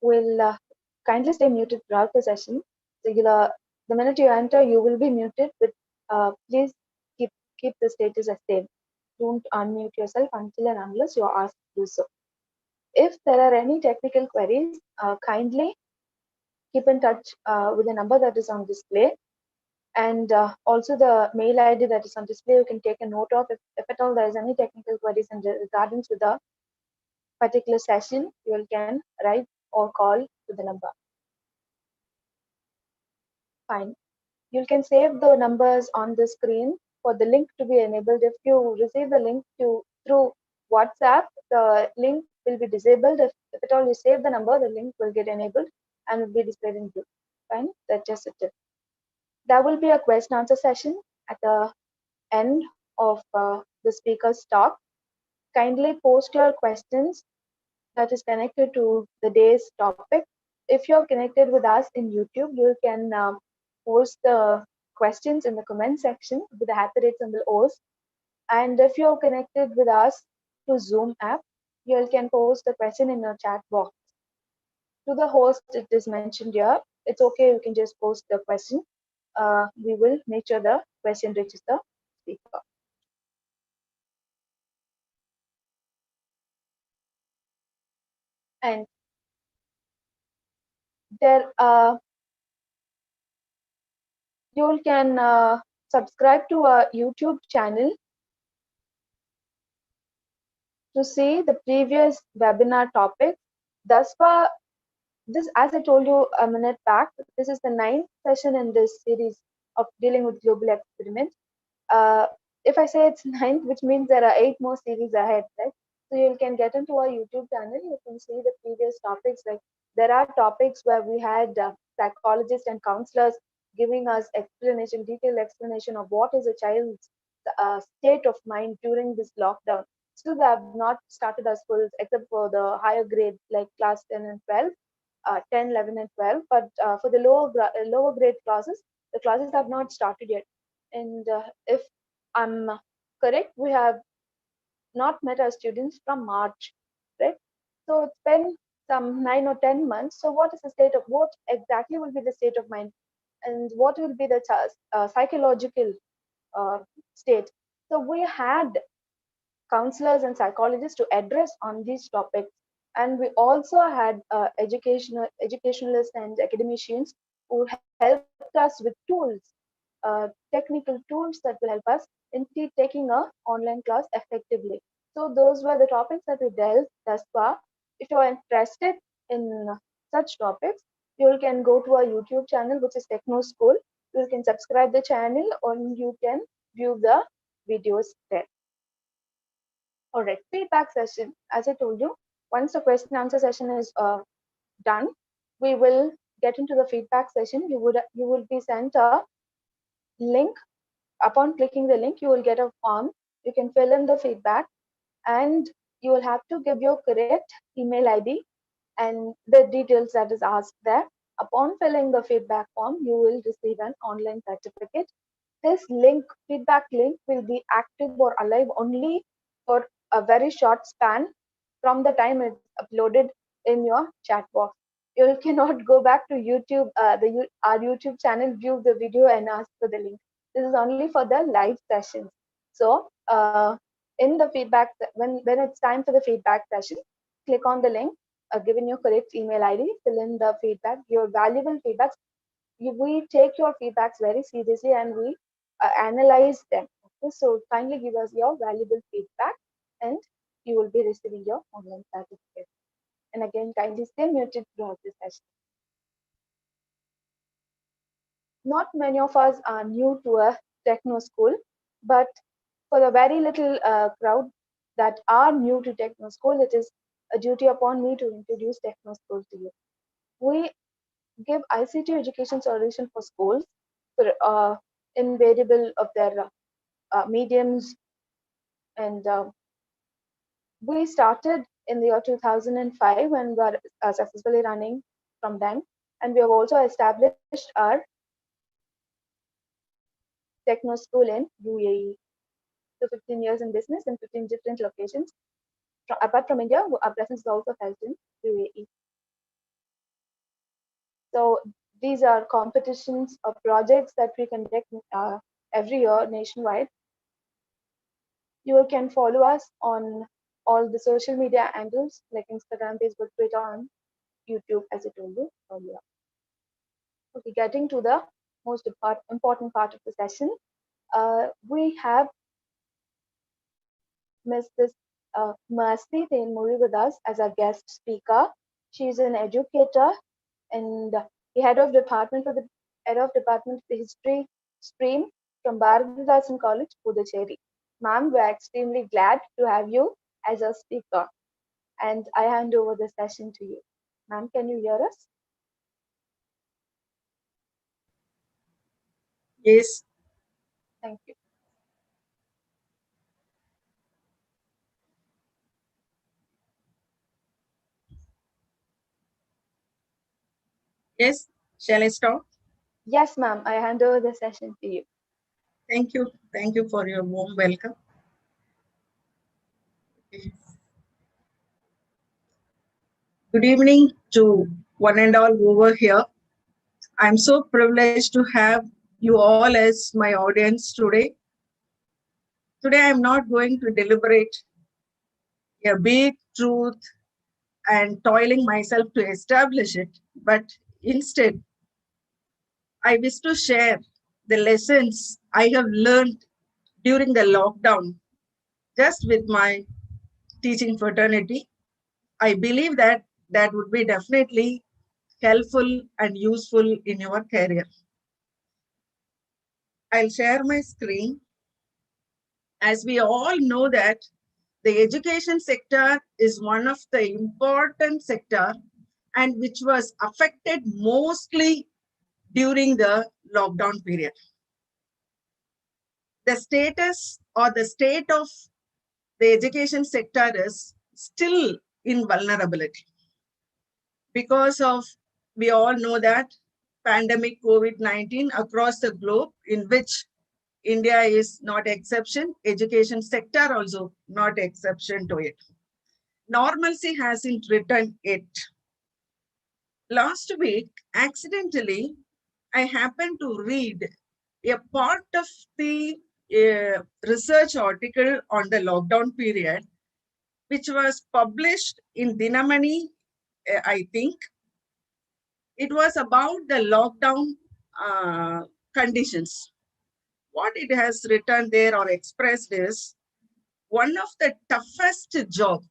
will kindly stay muted throughout the session. So the minute you enter, you will be muted, but please keep the status as same. Don't unmute yourself until and unless you are asked to do so. If there are any technical queries, kindly keep in touch with the number that is on display, and also the mail ID that is on display. You can take a note of if at all there is any technical queries in regarding to the particular session. You can write or call to the number. Fine. You can save the numbers on the screen for the link to be enabled. If you receive the link through WhatsApp, the link will be disabled. If at all you save the number, the link will get enabled and will be displayed in blue. Fine, that's just a tip. There will be a question answer session at the end of the speaker's talk. Kindly post your questions that is connected to the day's topic. If you're connected with us in YouTube, you can post the questions in the comment section with the happy rate symbol O's. And if you're connected with us to Zoom app, you can post the question in your chat box. To the host, it is mentioned here. It's okay, you can just post the question. We will make sure the question reaches the speaker. And there, you can subscribe to our YouTube channel to see the previous webinar topics. Thus far, this, as I told you a minute back, this is the ninth session in this series of dealing with global experiments. Uh, if I say it's ninth, which means there are 8 more series ahead, right? So you can get into our YouTube channel. You can see the previous topics. Like there are topics where we had psychologists and counselors giving us explanation, detailed explanation of what is a child's state of mind during this lockdown. Still, they have not started our schools except for the higher grades like class 10 and 12, 10, 11, and 12. But for the lower grade classes, the classes have not started yet. And if I'm correct, we have not met our students from March, right? So it's been some 9 or 10 months. So what is the state of what exactly will be the state of mind, and what will be the psychological uh, state? So we had counselors and psychologists to address on these topics, and we also had educationalists and academicians who helped us with tools, technical tools that will help us in taking a online class effectively. So those were the topics that we dealt thus far. If you are interested in such topics, you can go to our YouTube channel, which is Techno School. You can subscribe the channel, or you can view the videos there. All right, feedback session. As I told you, once the question answer session is done, we will get into the feedback session. You will be sent a link. Upon clicking the link, you will get a form. You can fill in the feedback, and you will have to give your correct email ID and the details that is asked there. Upon filling the feedback form, you will receive an online certificate. This link, feedback link, will be active or alive only for a very short span from the time it's uploaded in your chat box. You cannot go back to YouTube, our YouTube channel, view the video and ask for the link. This is only for the live sessions. So in the feedback, when it's time for the feedback session, click on the link, given your correct email ID, fill in the feedback, your valuable feedbacks. We take your feedbacks very seriously, and we analyze them. Okay? So kindly give us your valuable feedback, and you will be receiving your online certificate. And again, kindly stay muted throughout this session. Not many of us are new to a techno school, but for the very little crowd that are new to techno school, it is a duty upon me to introduce techno school to you. We give ICT education solution for schools for in variable of their mediums, and we started in the year 2005 and were successfully running from then. And we have also established our techno school in UAE. So 15 years in business in 15 different locations. Apart from India, our presence is also felt in UAE. So these are competitions or projects that we conduct every year nationwide. You can follow us on all the social media handles like Instagram, Facebook, Twitter, and YouTube, as I told you earlier. Okay, getting to the most important part of the session, we have Ms. Mercy Thenmozhi with us as our guest speaker. She is an educator and the head of department for the history stream from Bharathidasan College, Puducherry. Ma'am, we are extremely glad to have you as a speaker, and I hand over the session to you. Ma'am, can you hear us? Yes. Thank you. Yes. Shall I start? Yes, ma'am, I hand over the session to you. Thank you. Thank you for your warm welcome. Good evening to one and all over here. I'm so privileged to have you all as my audience today. Today, I'm not going to deliberate a big truth and toiling myself to establish it, but instead, I wish to share the lessons I have learned during the lockdown just with my teaching fraternity. I believe that that would be definitely helpful and useful in your career. I'll share my screen. As we all know that the education sector is one of the important sector and which was affected mostly during the lockdown period. The status or the state of the education sector is still in vulnerability because of, we all know that pandemic COVID-19 across the globe, in which India is not exception, education sector also not exception to it. Normalcy hasn't returned yet. Last week, accidentally, I happened to read a part of the research article on the lockdown period, which was published in Dinamani, I think. It was about the lockdown conditions. What it has written there or expressed is one of the toughest job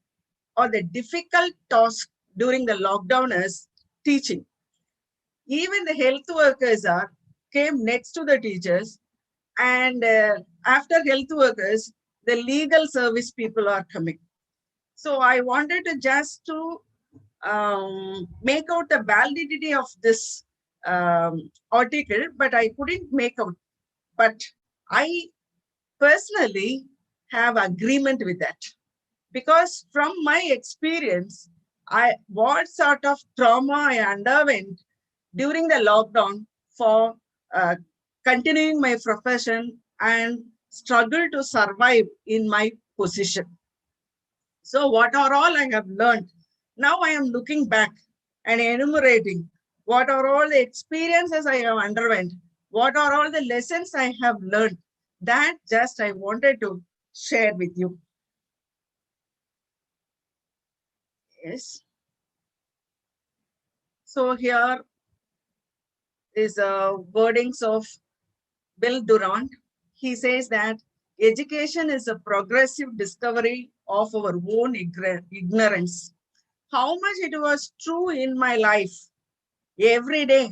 or the difficult task during the lockdown is teaching. Even the health workers are came next to the teachers, and after health workers, the legal service people are coming. So I wanted to just to make out the validity of this article, but I couldn't make out. But I personally have agreement with that because from my experience, what sort of trauma I underwent during the lockdown for uh, continuing my profession and struggle to survive in my position. So what are all I have learned? Now I am looking back and enumerating what are all the experiences I have underwent, what are all the lessons I have learned. That just I wanted to share with you. Yes. So here is wordings of Bill Durant. He says that education is a progressive discovery of our own ignorance. How much it was true in my life. Every day,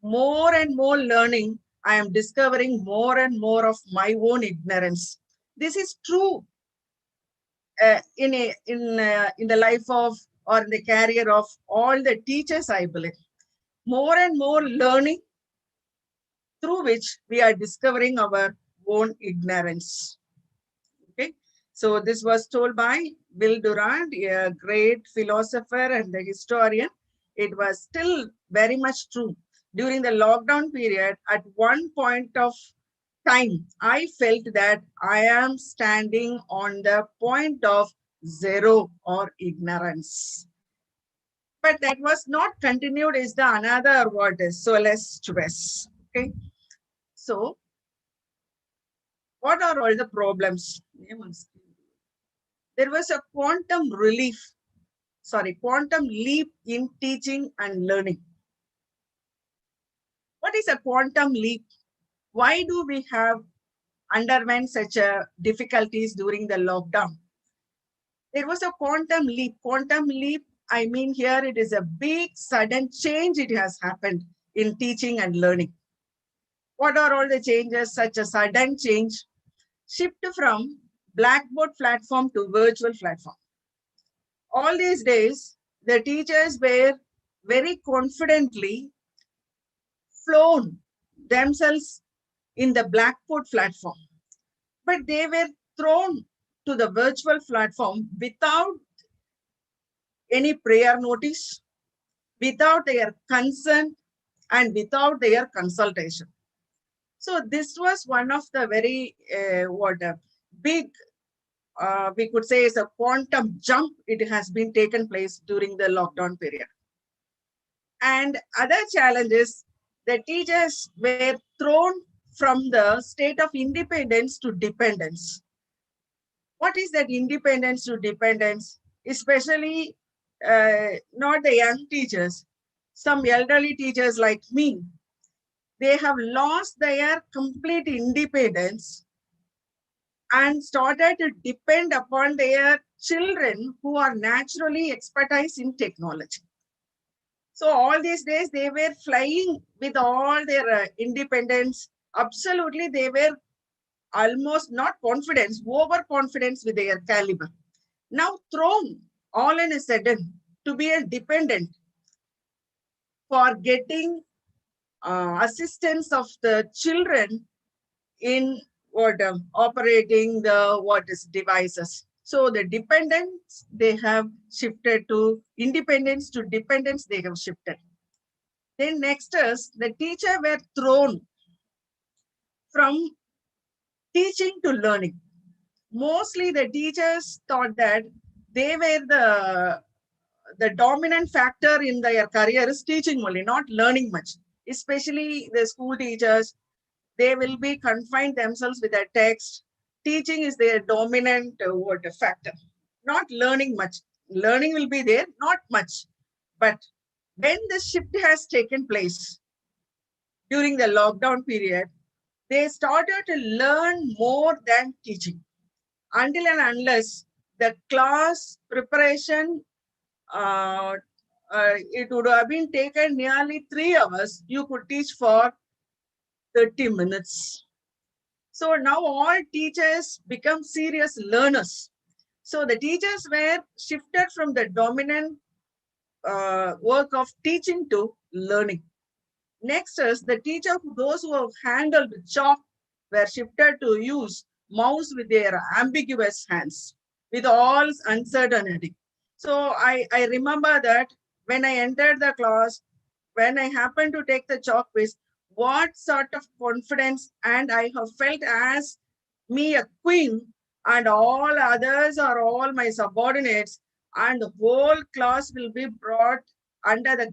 more and more learning, I am discovering more and more of my own ignorance. This is true in the life of or in the career of all the teachers, I believe. More and more learning through which we are discovering our own ignorance. Okay, so this was told by Bill Durant, a great philosopher and a historian. It was still very much true. During the lockdown period, at one point of time, I felt that I am standing on the point of zero or ignorance. but that was not continued is the another word is solace stress. Okay. So what are all the problems? There was a quantum leap in teaching and learning. What is a quantum leap? Why do we have underwent such a difficulties during the lockdown? There was a quantum leap. Quantum leap, I mean here it is a big sudden change it has happened in teaching and learning. What are all the changes? Such a sudden change. Shift from blackboard platform to virtual platform. All these days, the teachers were very confidently flown themselves in the blackboard platform, but they were thrown to the virtual platform without any prior notice, without their consent, and without their consultation. So this was one of the very big, we could say, is a quantum jump. It has been taken place during the lockdown period. And other challenges, the teachers were thrown from the state of independence to dependence. What is that independence to dependence? Especially not the young teachers, some elderly teachers like me, they have lost their complete independence and started to depend upon their children who are naturally expertise in technology. So all these days they were flying with all their independence. Absolutely, they were almost not confidence, overconfidence with their caliber. Now thrown all in a sudden to be a dependent for getting assistance of the children in operating the what is devices. So the dependence they have shifted to independence to dependence they have shifted. Then next is the teacher were thrown from teaching to learning. Mostly the teachers thought that they were the dominant factor in their career is teaching only, not learning much. Especially the school teachers, they will be confined themselves with a text. Teaching is their dominant factor, not learning much. Learning will be there, not much. But when the shift has taken place during the lockdown period, they started to learn more than teaching. Until and unless the class preparation, uh, it would have been taken nearly 3 hours, you could teach for 30 minutes. So now all teachers become serious learners. So the teachers were shifted from the dominant work of teaching to learning. Next is the teacher, those who have handled chalk were shifted to use mouse with their ambiguous hands, with all uncertainty. So I remember that when I entered the class, when I happened to take the chalk quiz, what sort of confidence and I have felt as me a queen and all others are all my subordinates and the whole class will be brought under the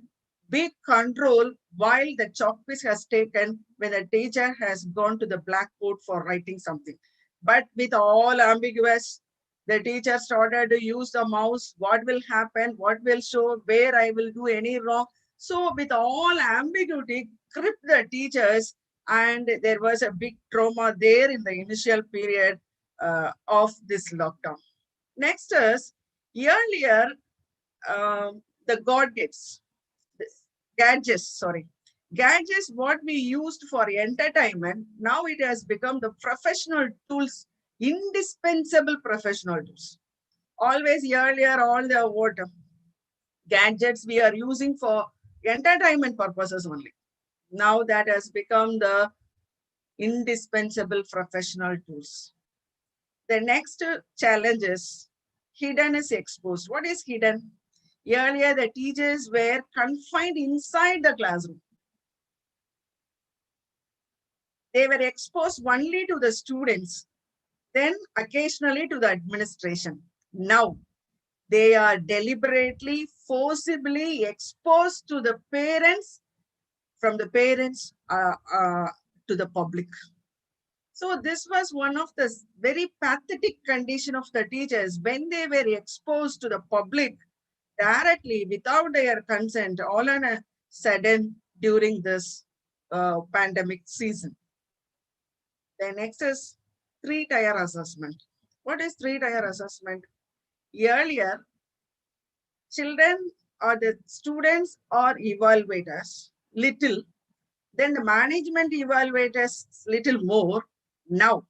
big control while the chalk piece has taken when the teacher has gone to the blackboard for writing something. But with all ambiguous, the teacher started to use the mouse. What will happen? What will show? Where I will do any wrong? So with all ambiguity, gripped the teachers, and there was a big trauma there in the initial period of this lockdown. Next is earlier the gadgets, gadgets what we used for entertainment. Now it has become the professional tools, indispensable professional tools. Always earlier all the what gadgets we are using for entertainment purposes only. Now that has become the indispensable professional tools. The next challenge is hidden is exposed. What is hidden? Earlier, the teachers were confined inside the classroom. They were exposed only to the students, then occasionally to the administration. Now, They are deliberately, forcibly exposed to the parents, from the parents to the public. So this was one of the very pathetic condition of the teachers when they were exposed to the public directly without their consent all on a sudden during this pandemic season. The next is three-tier assessment. What is three-tier assessment? Earlier, children or the students are evaluators little, then the management evaluators little more. Now,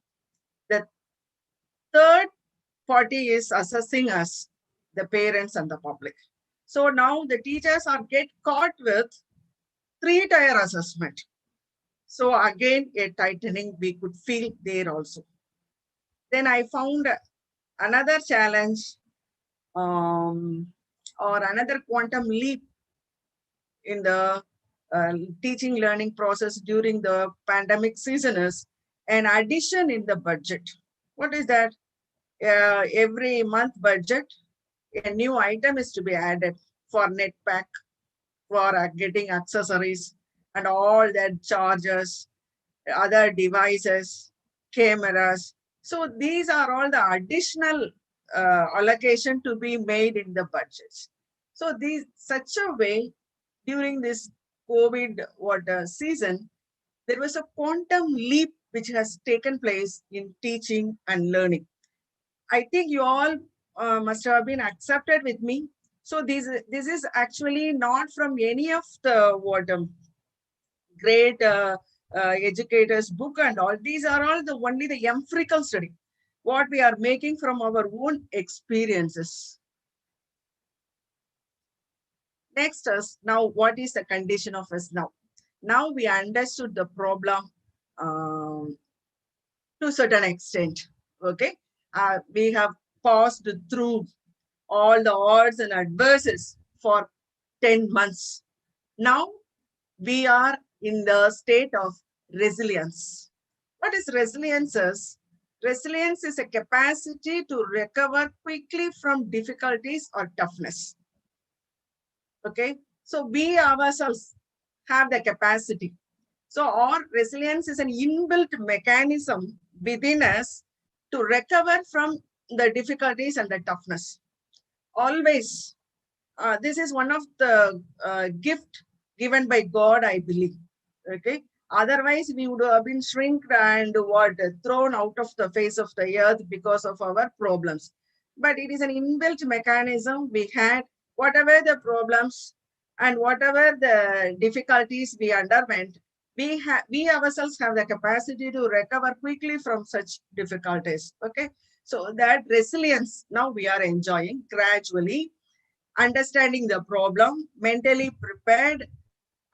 the third party is assessing us, the parents and the public. So now the teachers are get caught with three-tier assessment. So again, a tightening we could feel there also. Then I found another challenge or another quantum leap in the uh, teaching learning process during the pandemic season is an addition in the budget. What is that? Every month budget, a new item is to be added for net pack, for getting accessories and all that charges, other devices, cameras. So these are all the additional allocation to be made in the budgets. So these such a way during this COVID season, there was a quantum leap which has taken place in teaching and learning. I think you all must have been accepted with me. So this is actually not from any of the great educators book and all. These are all the only the empirical study, what we are making from our own experiences. Next is now what is the condition of us now? Now we understood the problem um, to a certain extent. Okay, we have passed through all the odds and adverses for 10 months. Now we are in the state of resilience. What is resilience? Resilience is a capacity to recover quickly from difficulties or toughness. Okay, so we ourselves have the capacity. So our resilience is an inbuilt mechanism within us to recover from the difficulties and the toughness. Always, this is one of the gift given by God, I believe. Okay, otherwise we would have been shrinked and what thrown out of the face of the earth because of our problems. But it is an inbuilt mechanism we had. Whatever the problems and whatever the difficulties we underwent, we ourselves have the capacity to recover quickly from such difficulties. Okay, so that resilience now we are enjoying gradually, understanding the problem, mentally prepared,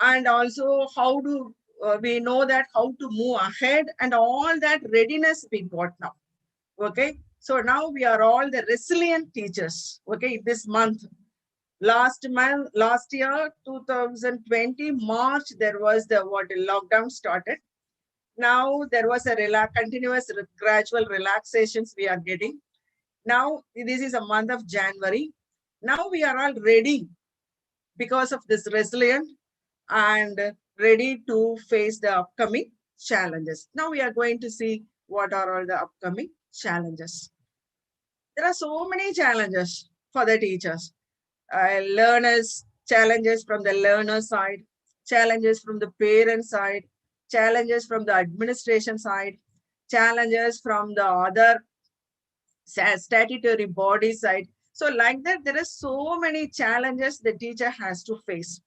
and also how do we know that how to move ahead, and all that readiness we got now. Okay, so now we are all the resilient teachers. Okay, this month, last year 2020 March, there was the lockdown started. Now there was a continuous gradual relaxations we are getting. Now this is a month of January. Now we are all ready because of this resilient and ready to face the upcoming challenges. Now we are going to see what are all the upcoming challenges. There are so many challenges for the teachers. Learners, challenges from the learner side, challenges from the parent side, challenges from the administration side, challenges from the other statutory body side. So like that, there are so many challenges the teacher has to face.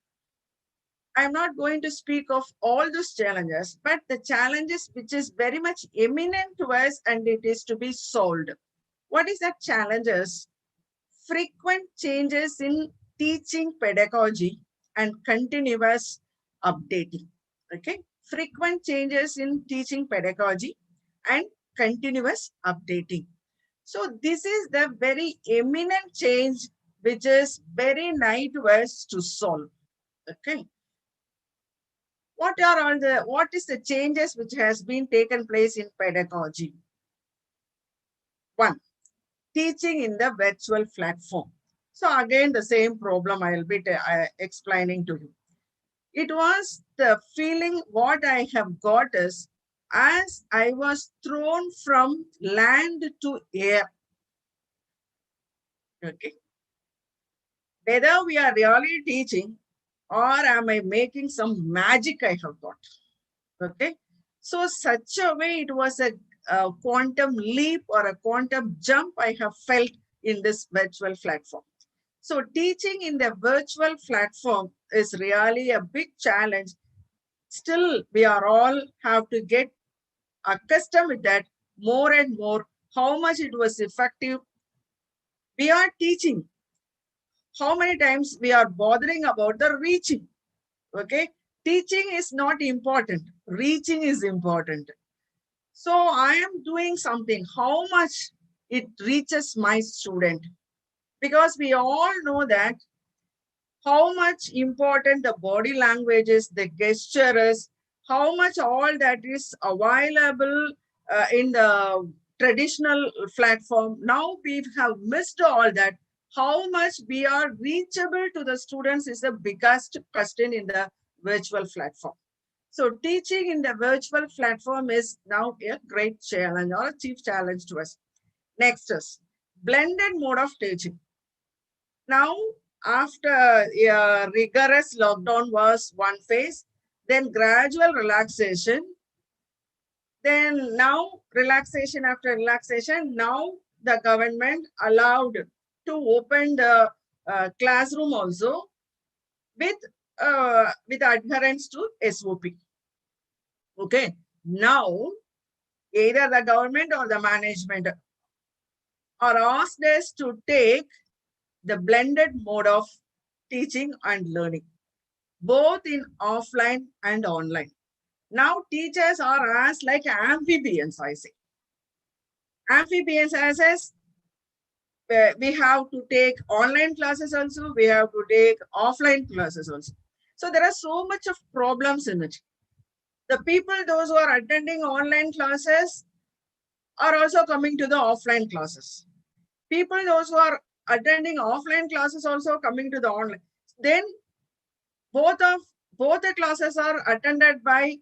I'm not going to speak of all those challenges, but the challenges which is very much eminent to us and it is to be solved. What is that challenges? Frequent changes in teaching pedagogy and continuous updating. Okay, frequent changes in teaching pedagogy and continuous updating. So this is the very eminent change which is very nigh to us to solve. Okay, what is the changes which has been taken place in pedagogy? One, teaching in the virtual platform. So again, the same problem I will be explaining to you. It was the feeling what I have got is as I was thrown from land to air. Okay. Whether we are really teaching or am I making some magic I have got. Okay. So such a way it was a quantum leap or a quantum jump I have felt in this virtual platform. So teaching in the virtual platform is really a big challenge. Still, we are all have to get accustomed with that more and more, how much it was effective. We are teaching. How many times we are bothering about the reaching? Okay. Teaching is not important. Reaching is important. So I am doing something. How much it reaches my student? Because we all know that how much important the body language is, the gesture is, how much all that is available in the traditional platform. Now we have missed all that. How much we are reachable to the students is the biggest question in the virtual platform. So teaching in the virtual platform is now a great challenge or a chief challenge to us. Next is blended mode of teaching. Now, after a rigorous lockdown was one phase, then gradual relaxation, then now relaxation after relaxation, now the government allowed to open the classroom also with adherence to SOP. Okay. Now, either the government or the management are asked us to take the blended mode of teaching and learning, both in offline and online. Now teachers are as like amphibians, I say. Amphibians as we have to take online classes also, we have to take offline classes also. So there are so much of problems in it. The people, those who are attending online classes are also coming to the offline classes. People, those who are attending offline classes also coming to the online. Then both of both the classes are attended by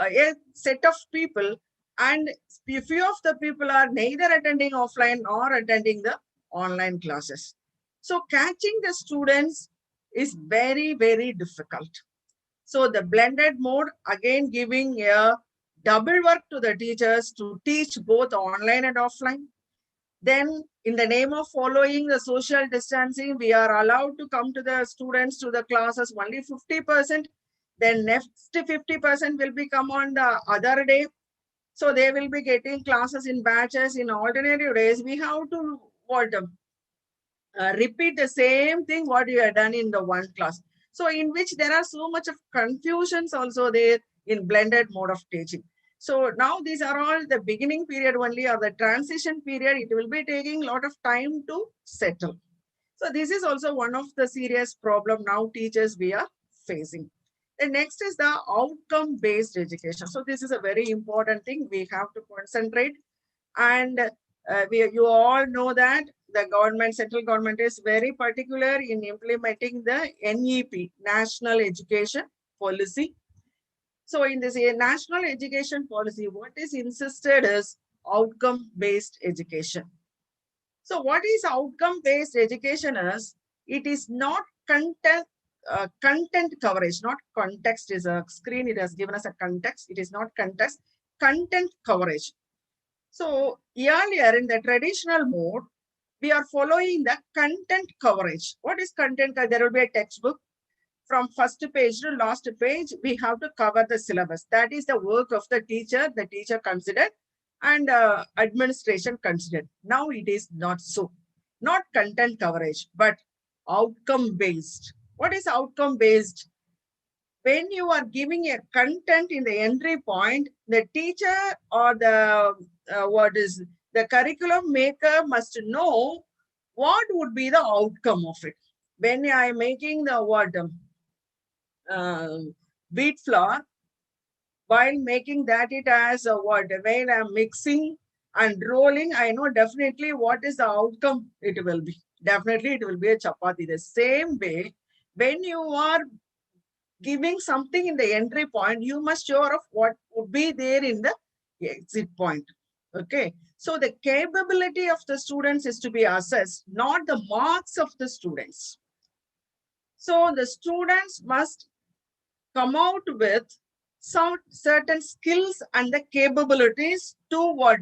a set of people, and few of the people are neither attending offline or attending the online classes. So catching the students is very, very difficult. So the blended mode, again giving a double work to the teachers to teach both online and offline. Then in the name of following the social distancing, we are allowed to come to the students to the classes only 50%. Then next 50% will be come on the other day. So they will be getting classes in batches in alternative days. We have to repeat the same thing what you have done in the one class. So in which there are so much of confusions also there in blended mode of teaching. So now these are all the beginning period only or the transition period. It will be taking a lot of time to settle. So this is also one of the serious problem now teachers we are facing. The next is the outcome based education. So this is a very important thing we have to concentrate. And you all know that the government, central government is very particular in implementing the NEP, National Education Policy. So in this national education policy, what is insisted is outcome-based education. So what is outcome-based education is, it is not content coverage, not context is a screen, it has given us a context, it is not context, content coverage. So earlier in the traditional mode, we are following the content coverage. What is content? There will be a textbook. From first page to last page, we have to cover the syllabus. That is the work of the teacher considered, and administration considered. Now it is not so. Not content coverage, but outcome based. What is outcome based? When you are giving a content in the entry point, the teacher or the curriculum maker must know what would be the outcome of it. When I am making the uh, wheat flour, while making that it as a when I'm mixing and rolling, I know definitely what is the outcome it will be. Definitely it will be a chapati. The same way, when you are giving something in the entry point, you must sure of what would be there in the exit point. Okay. So the capability of the students is to be assessed, not the marks of the students. So the students must come out with some certain skills and the capabilities to what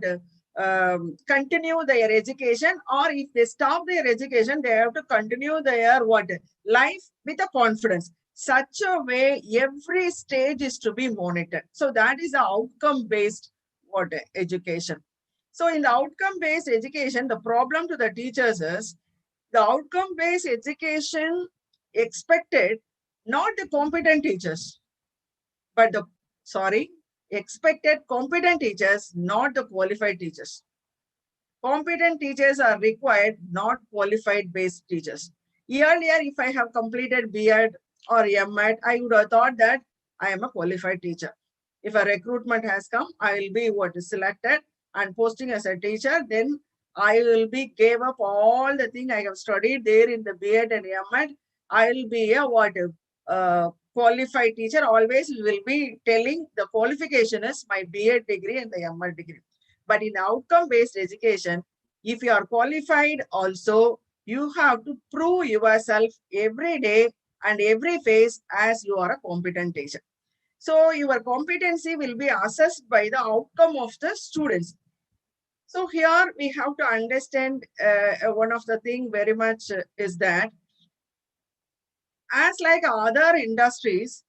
continue their education, or if they stop their education, they have to continue their what life with a confidence. Such a way, every stage is to be monitored. So that is the outcome based what education. So in the outcome based education, the problem to the teachers is the outcome based education expected not the competent teachers, but the, sorry, expected competent teachers, not the qualified teachers. Competent teachers are required, not qualified based teachers. Earlier, if I have completed B.Ed or M.Ed, I would have thought that I am a qualified teacher. If a recruitment has come, I will be what is selected and posting as a teacher. Then I will be gave up all the thing I have studied there in the B.Ed and M.Ed. I will be a what qualified teacher. Always will be telling the qualification is my B.Ed degree and the M.Ed degree. But in outcome-based education, if you are qualified also, you have to prove yourself every day and every phase as you are a competent teacher. So your competency will be assessed by the outcome of the students. So here we have to understand one of the thing very much is that as like other industries,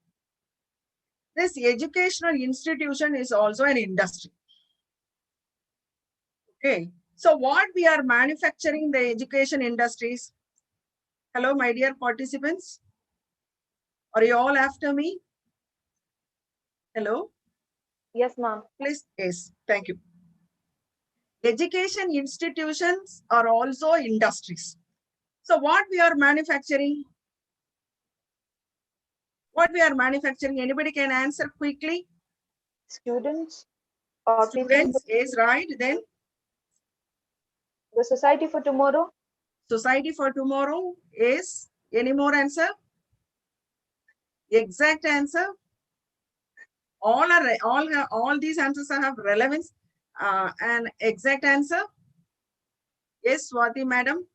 this educational institution is also an industry. Okay. So what we are manufacturing the education industries? Hello, my dear participants. Are you all after me? Hello? Yes, ma'am. Please, yes, thank you. Education institutions are also industries. So what we are manufacturing? What we are manufacturing? Anybody can answer quickly? Students or people in Students, is right. Then the society for tomorrow. society for tomorrow is any more answer? Exact answer? All these answers have relevance. An exact answer? Yes, Swati madam.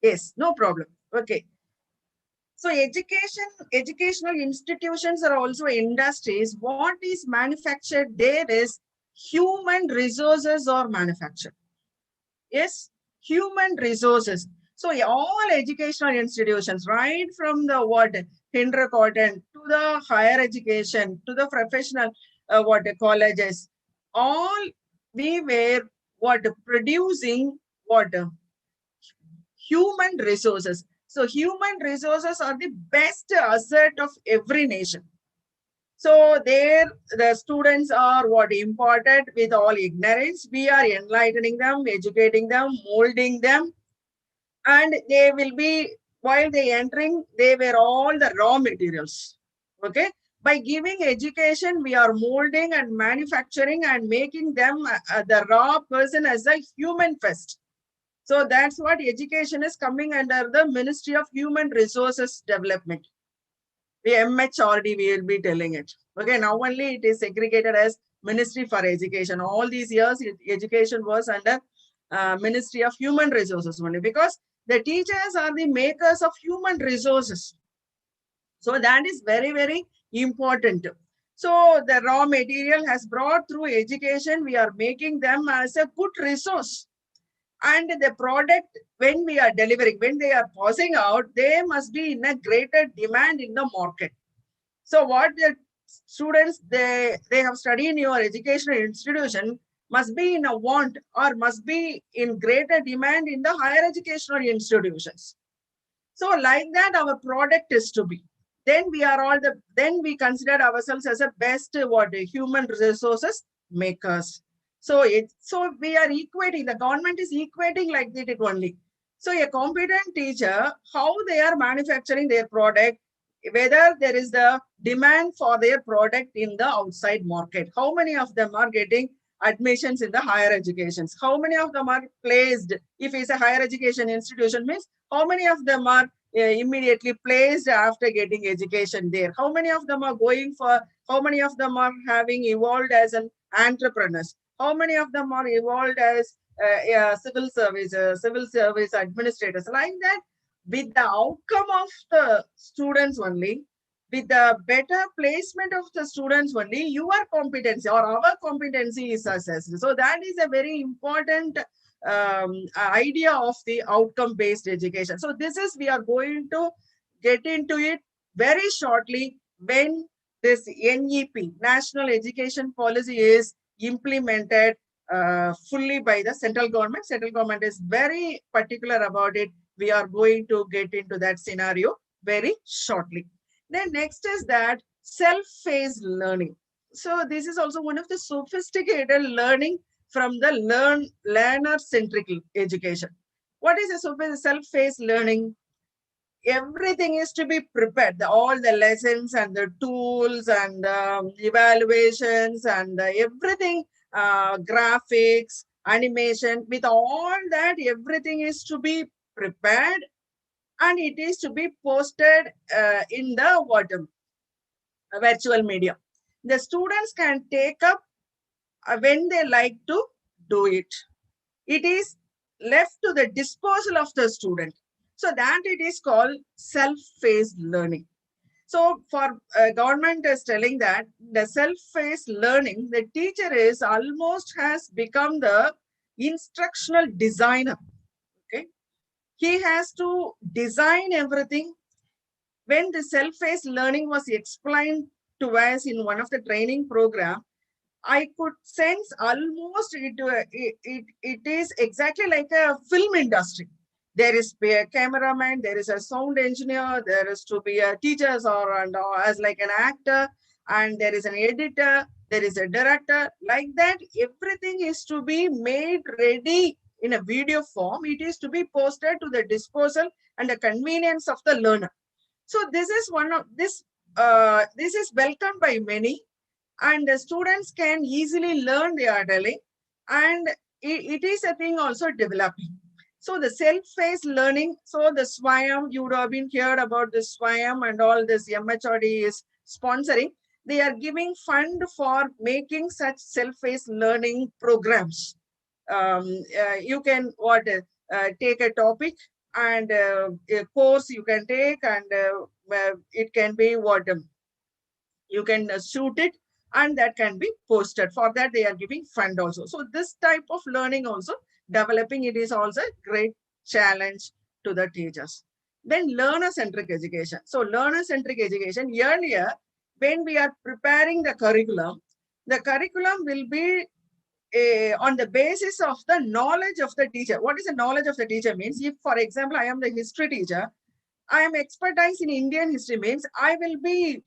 Yes, no problem. Okay. So educational institutions are also industries. What is manufactured there is human resources or manufactured. Yes, human resources. So all educational institutions, right from the what kindergarten to the higher education to the professional what colleges, all we were what producing what human resources. So human resources are the best asset of every nation. So there the students are what imported with all ignorance. We are enlightening them, educating them, molding them, and they will be, while they entering, they were all the raw materials. Okay. By giving education, we are molding and manufacturing and making them the raw person as a human first. So that's what education is coming under the Ministry of Human Resources Development. The MHRD, we will be telling it. Okay, now only it is segregated as Ministry for Education. All these years, education was under Ministry of Human Resources only, because the teachers are the makers of human resources. So that is very, very important. So the raw material has brought through education. We are making them as a good resource. And the product, when we are delivering, when they are passing out, they must be in a greater demand in the market. So what the students they have studied in your educational institution must be in a want or must be in greater demand in the higher educational institutions. So like that, our product is to be. Then we are all the, then we consider ourselves as a best what human resources makers. So so we are equating, the government is equating like that it only. So a competent teacher, how they are manufacturing their product, whether there is the demand for their product in the outside market, how many of them are getting admissions in the higher educations. How many of them are placed? If it's a higher education institution, means how many of them are immediately placed after getting education there? How many of them are going for, how many of them are having evolved as an entrepreneurs? How many of them are evolved as civil service administrators? Like that, with the outcome of the students only, with the better placement of the students only, your competency or our competency is assessed. So that is a very important idea of the outcome-based education. So this is, we are going to get into it very shortly when this NEP, National Education Policy, is implemented fully by the central government. Central government is very particular about it. We are going to get into that scenario very shortly. Then next is that self-paced learning. So this is also one of the sophisticated learning from the learner-centric education. What is a self-paced learning? Everything is to be prepared. All the lessons and the tools and evaluations and everything, graphics, animation, with all that, everything is to be prepared and it is to be posted in the virtual media. The students can take up when they like to do it. It is left to the disposal of the student. So that it is called self-paced learning. So for government is telling that the self-paced learning, the teacher is almost has become the instructional designer. Okay, he has to design everything. When the self-paced learning was explained to us in one of the training program, I could sense almost it is exactly like a film industry. There is a cameraman, there is a sound engineer, there is to be a teachers or as like an actor, and there is an editor, there is a director. Like that, everything is to be made ready in a video form. It is to be posted to the disposal and the convenience of the learner. So this is one of this. This is welcomed by many, and the students can easily learn they are telling, and it is a thing also developing. So the self-paced learning, so the Swayam, you would have been heard about the Swayam and all this MHRD is sponsoring. They are giving fund for making such self-paced learning programs. You can take a topic and a course you can take, and it can be you can shoot it and that can be posted. For that they are giving fund also. So this type of learning also developing, it is also a great challenge to the teachers. Then learner-centric education. So learner-centric education, earlier when we are preparing the curriculum will be on the basis of the knowledge of the teacher. What is the knowledge of the teacher means? If, for example, I am the history teacher, I am expertise in Indian history, means I will be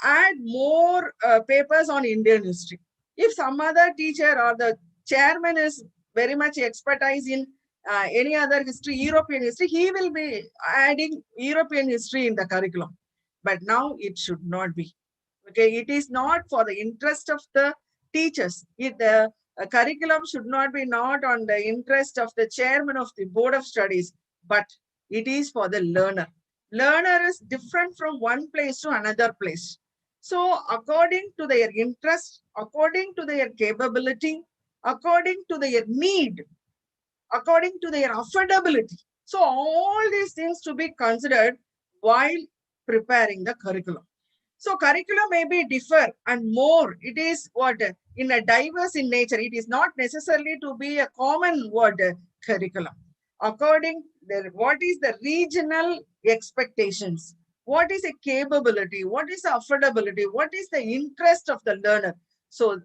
add more papers on Indian history. If some other teacher or the chairman is very much expertise in any other history, European history, he will be adding European history in the curriculum. But now it should not be. Okay, it is not for the interest of the teachers. The curriculum should not be not on the interest of the chairman of the board of studies, but it is for the learner. Learner is different from one place to another place. So according to their interest, according to their capability, according to their need, according to their affordability. So all these things to be considered while preparing the curriculum. So curriculum may be differ and more. It is in a diverse in nature. It is not necessarily to be a common curriculum. According what is the regional expectations? What is a capability? What is the affordability? What is the interest of the learner? So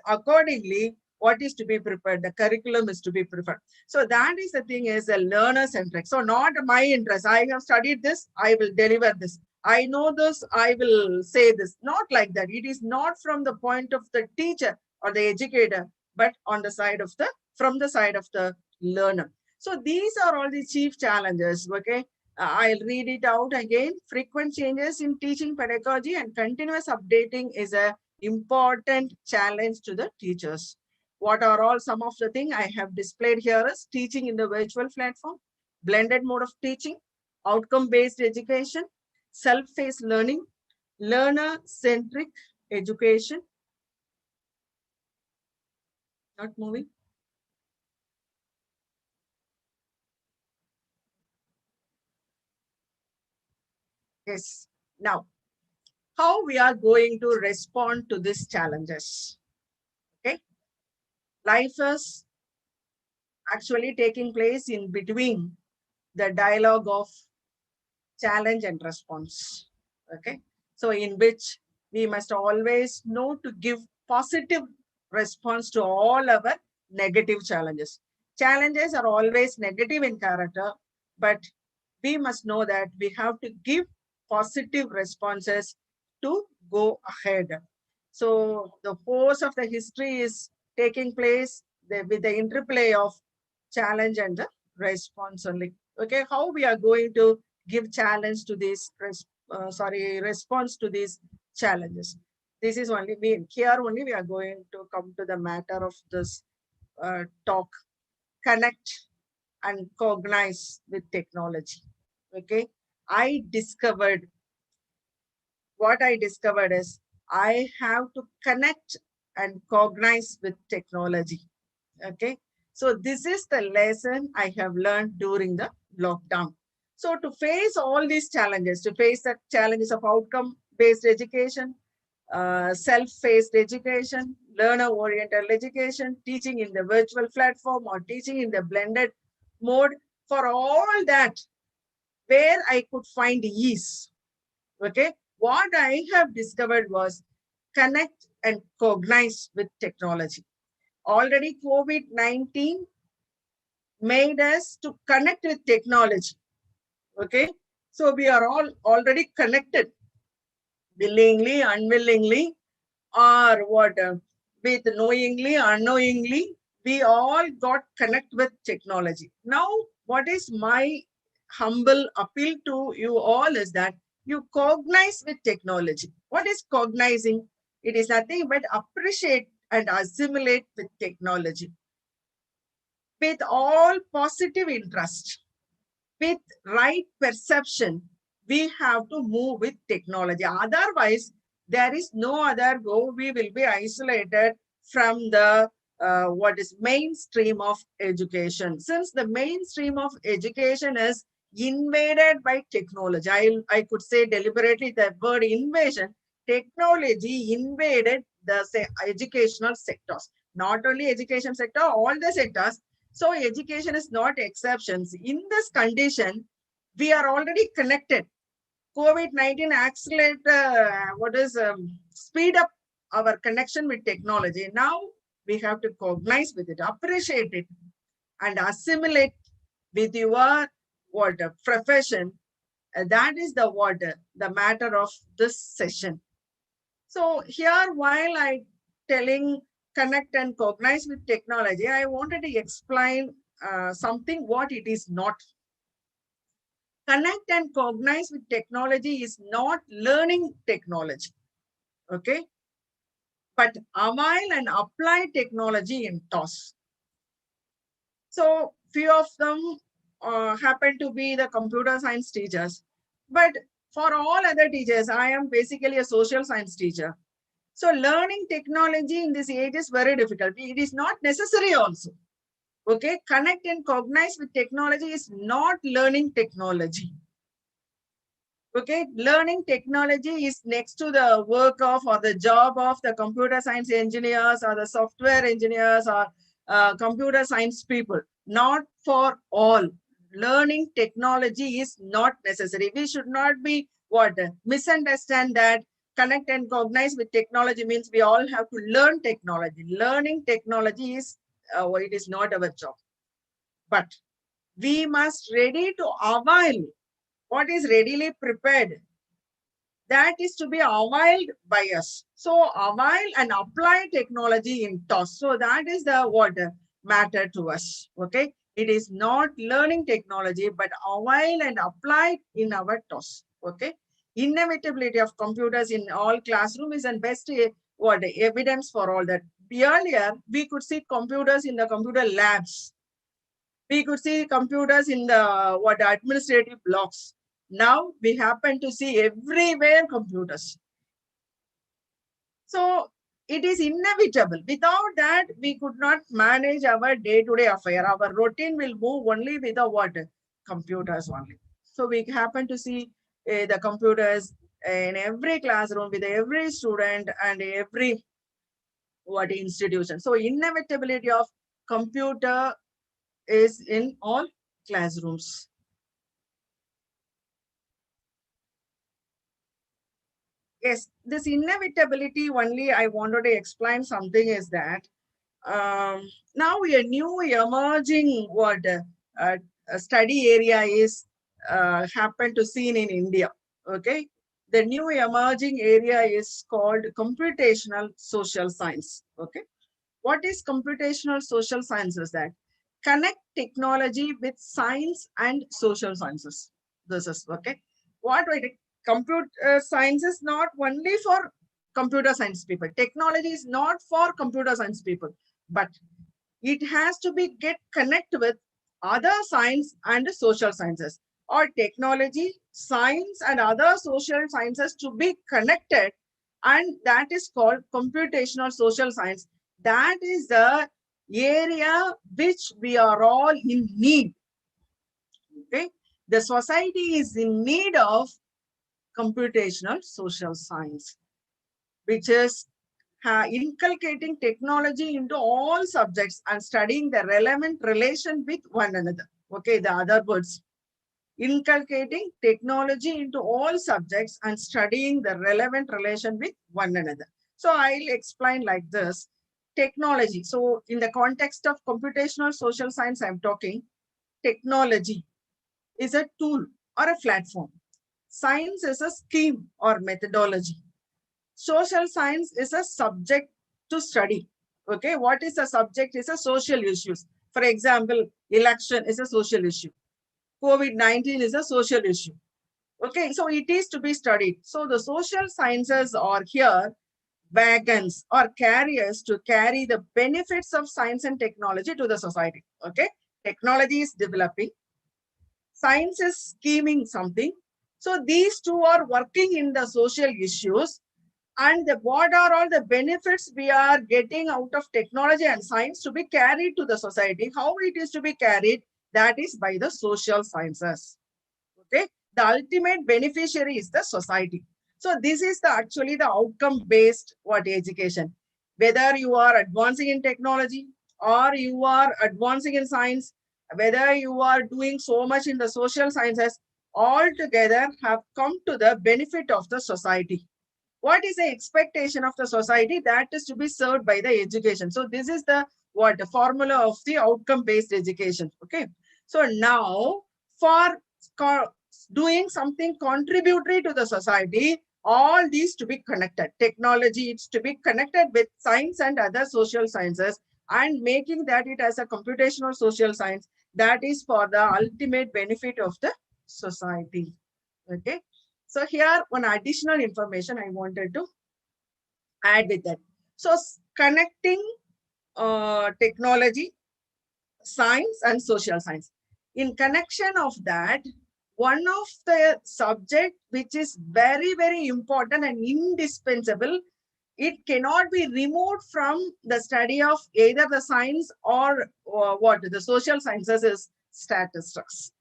accordingly, what is to be prepared? The curriculum is to be prepared. So that is the thing, is a learner centric. So not my interest. I have studied this, I will deliver this. I know this, I will say this. Not like that. It is not from the point of the teacher or the educator, but on the side of the, from the side of the learner. So these are all the chief challenges. Okay, I'll read it out again. Frequent changes in teaching pedagogy and continuous updating is a important challenge to the teachers. What are all some of the things I have displayed here is teaching in the virtual platform, blended mode of teaching, outcome-based education, self-paced learning, learner-centric education. Not moving. Yes. Now, how we are going to respond to these challenges? Okay. Life is actually taking place in between the dialogue of challenge and response. Okay. So in which we must always know to give positive response to all our negative challenges. Challenges are always negative in character, but we must know that we have to give positive responses to go ahead. So the course of the history is taking place with the interplay of challenge and the response only. Okay, how we are going to give challenge to this, response to these challenges. This is only here only we are going to come to the matter of this talk, connect and cognize with technology. Okay, what I discovered is I have to connect and cognize with technology. Okay, so this is the lesson I have learned during the lockdown. So to face all these challenges, to face the challenges of outcome-based education, self-paced education, learner-oriented education, teaching in the virtual platform or teaching in the blended mode, for all that, where I could find ease. Okay, what I have discovered was connect and cognize with technology. Already COVID-19 made us to connect with technology. Okay, so we are all already connected, willingly, unwillingly, or what, with knowingly, unknowingly, we all got connect with technology. Now, what is my humble appeal to you all is that you cognize with technology. What is cognizing? It is nothing but appreciate and assimilate with technology with all positive interest, with right perception. We have to move with technology. Otherwise, there is no other go. We will be isolated from the what is mainstream of education. Since the mainstream of education is invaded by technology, I could say deliberately the word invasion. Technology invaded the educational sectors. Not only education sector, all the sectors. So education is not exceptions. In this condition, we are already connected. COVID-19 accelerate, speed up our connection with technology. Now we have to cognize with it, appreciate it, and assimilate with your what profession. That is the matter of this session. So here, while I telling connect and cognize with technology, I wanted to explain something what it is not. Connect and cognize with technology is not learning technology, okay? But avail and apply technology in TOS. So few of them happen to be the computer science teachers. But for all other teachers, I am basically a social science teacher. So learning technology in this age is very difficult. It is not necessary also. Okay, connect and cognize with technology is not learning technology. Okay, learning technology is next to the work of or the job of the computer science engineers or the software engineers or computer science people. Not for all. Learning technology is not necessary. We should not be what misunderstand that connect and cognize with technology means we all have to learn technology. Learning technology is it is not our job, but we must ready to avail what is readily prepared, that is to be availed by us. So avail and apply technology in TOS. So that is the what matter to us. Okay, it is not learning technology, but avail and apply in our TOS. Okay, inevitability of computers in all classroom is a best what evidence for all that. Earlier, we could see computers in the computer labs. We could see computers in the administrative blocks. Now we happen to see everywhere computers. So it is inevitable. Without that, we could not manage our day-to-day affair. Our routine will move only with the what? Computers only. So we happen to see the computers in every classroom with every student and every institution. So inevitability of computer is in all classrooms. Yes, this inevitability only I wanted to explain something is that now a new emerging study area is happened to seen in India. Okay, the new emerging area is called computational social science. Okay, what is computational social sciences? That connect technology with science and social sciences. This is okay. What I computer science is not only for computer science people. Technology is not for computer science people, but it has to be get connect with other science and social sciences, or technology, science and other social sciences to be connected, and that is called computational social science. That is the area which we are all in need. Okay, the society is in need of computational social science, which is inculcating technology into all subjects and studying the relevant relation with one another. Okay, the other words, inculcating technology into all subjects and studying the relevant relation with one another. So I'll explain like this. Technology. So in the context of computational social science, I'm talking technology is a tool or a platform. Science is a scheme or methodology. Social science is a subject to study. Okay, what is a subject? Is a social issues. For example, election is a social issue. COVID-19 is a social issue. Okay, so it is to be studied. So the social sciences are here wagons or carriers to carry the benefits of science and technology to the society. Okay, technology is developing, science is scheming something. So these two are working in the social issues, and what are all the benefits we are getting out of technology and science to be carried to the society, how it is to be carried, that is by the social sciences. Okay, the ultimate beneficiary is the society. So this is the actually the outcome based education. Whether you are advancing in technology or you are advancing in science, whether you are doing so much in the social sciences, all together have come to the benefit of the society. What is the expectation of the society? That is to be served by the education. So this is the the formula of the outcome based education. Okay, so now for doing something contributory to the society, all these to be connected. Technology is to be connected with science and other social sciences, and making that it as a computational social science, that is for the ultimate benefit of the society. Okay, so here one additional information I wanted to add with that. So connecting technology, science and social science. In connection of that, one of the subject which is very, very important and indispensable, it cannot be removed from the study of either the science or the social sciences is statistics.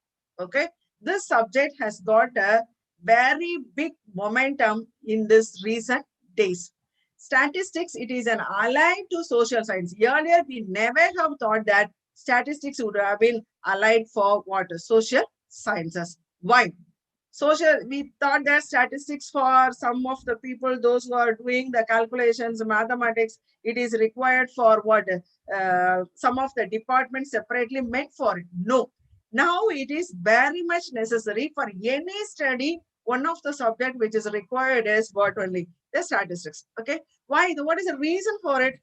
Okay, this subject has got a very big momentum in this recent days. Statistics, it is an ally to social science. Earlier, we never have thought that statistics would have been allied for social sciences. Why? Social, we thought that statistics for some of the people, those who are doing the calculations, mathematics, it is required for some of the departments separately meant for it. No. Now it is very much necessary for any study. One of the subject which is required is what only? The statistics. Okay. Why? What is the reason for it?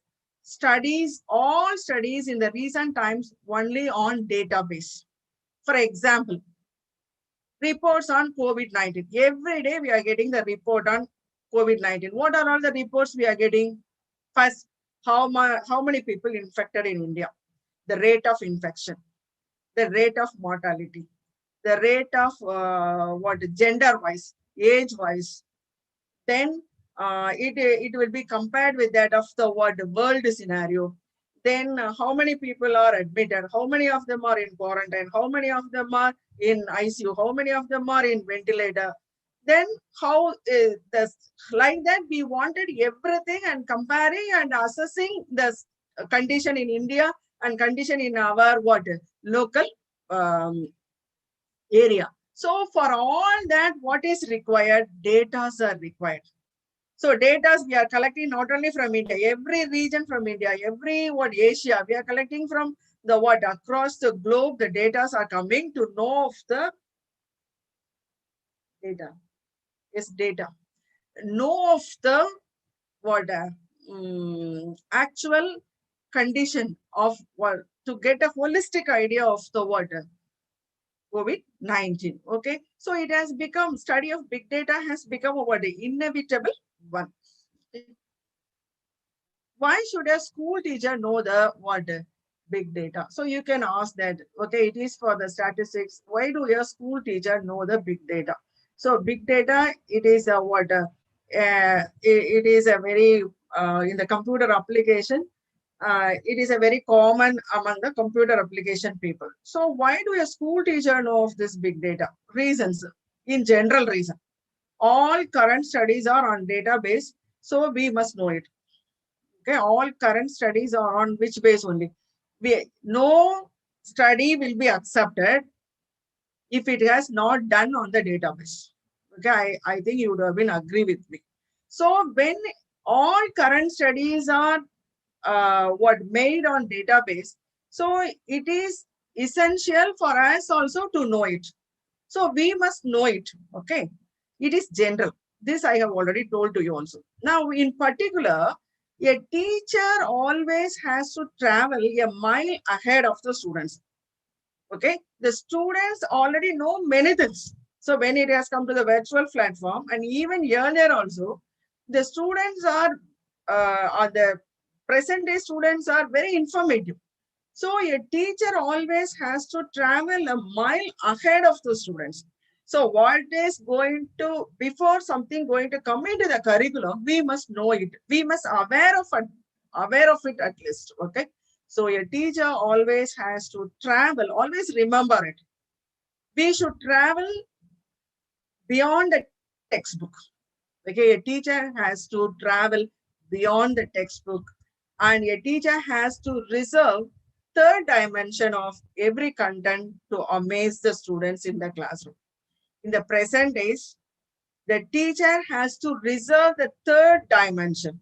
Studies, all studies in the recent times only on database. For example, reports on COVID-19. Every day we are getting the report on COVID-19. What are all the reports we are getting? First, how many people infected in India? The rate of infection, the rate of mortality, the rate of what gender wise, age wise. Then it will be compared with that of the what world scenario. Then how many people are admitted? How many of them are in quarantine? How many of them are in ICU? How many of them are in ventilator? Then how the like that we wanted everything and comparing and assessing the condition in India and condition in our what local um, area. So for all that, what is required? Data are required. So data we are collecting not only from India, every region from India, every what Asia, we are collecting from the what across the globe. The data are coming to know of the data. Yes, data. Know of the what actual condition of what to get a holistic idea of the what COVID-19. Okay, so it has become study of big data has become a what inevitable one. Okay. Why should a school teacher know the what big data? So you can ask that. Okay, it is for the statistics. Why do a school teacher know the big data? So big data, it is a what it is a very in the computer application. It is a very common among the computer application people. So why do a school teacher know of this big data? Reasons, in general reason. All current studies are on database, so we must know it. Okay, all current studies are on which base only? No study will be accepted if it has not done on the database. Okay, I think you would have been agree with me. So when all current studies are what made on database, so it is essential for us also to know it. So we must know it. Okay, it is general. This I have already told to you also. Now, in particular, a teacher always has to travel a mile ahead of the students. Okay, the students already know many things. So when it has come to the virtual platform, and even earlier also, the students are the present day students are very informative. So a teacher always has to travel a mile ahead of the students. So what is going to, before something going to come into the curriculum, we must know it. We must aware of it at least. Okay. So a teacher always has to travel, always remember it. We should travel beyond the textbook. Okay, a teacher has to travel beyond the textbook, and a teacher has to reserve third dimension of every content to amaze the students in the classroom. In the present days, the teacher has to reserve the third dimension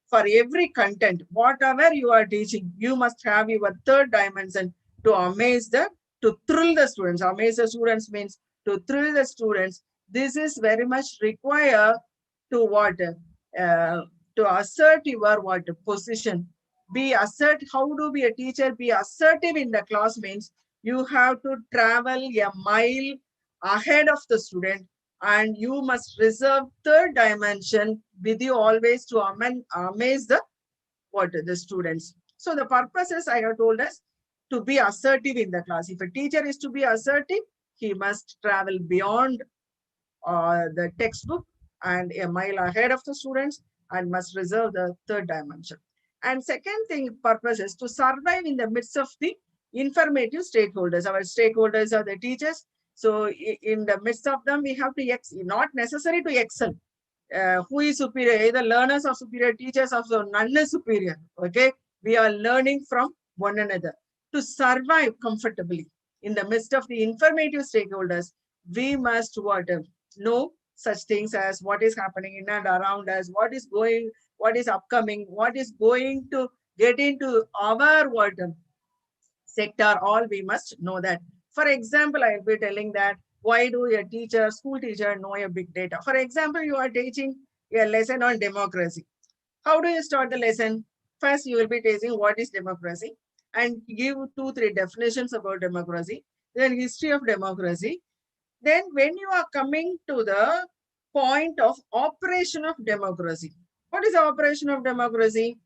for every content. Whatever you are teaching, you must have your third dimension to to thrill the students. Amaze the students means to thrill the students. This is very much required to what? To assert your what position. Be assert. How do be a teacher be assertive in the class means you have to travel a mile ahead of the student, and you must reserve third dimension with you always to amaze the students. So the purposes I have told us to be assertive in the class. If a teacher is to be assertive, he must travel beyond the textbook and a mile ahead of the students, and must reserve the third dimension. And second thing purpose is to survive in the midst of the informative stakeholders. Our stakeholders are the teachers. So in the midst of them, we have to not necessary to excel. Who is superior? Either learners or superior, teachers or so, none is superior. Okay, we are learning from one another to survive comfortably in the midst of the informative stakeholders. We must what know such things as what is happening in and around us, what is going, what is upcoming, what is going to get into our what sector. All we must know that. For example, I will be telling that why do a teacher, school teacher, know a big data? For example, you are teaching a lesson on democracy. How do you start the lesson? First, you will be teaching what is democracy and give 2-3 definitions about democracy, then history of democracy. Then when you are coming to the point of operation of democracy. What is the operation of democracy?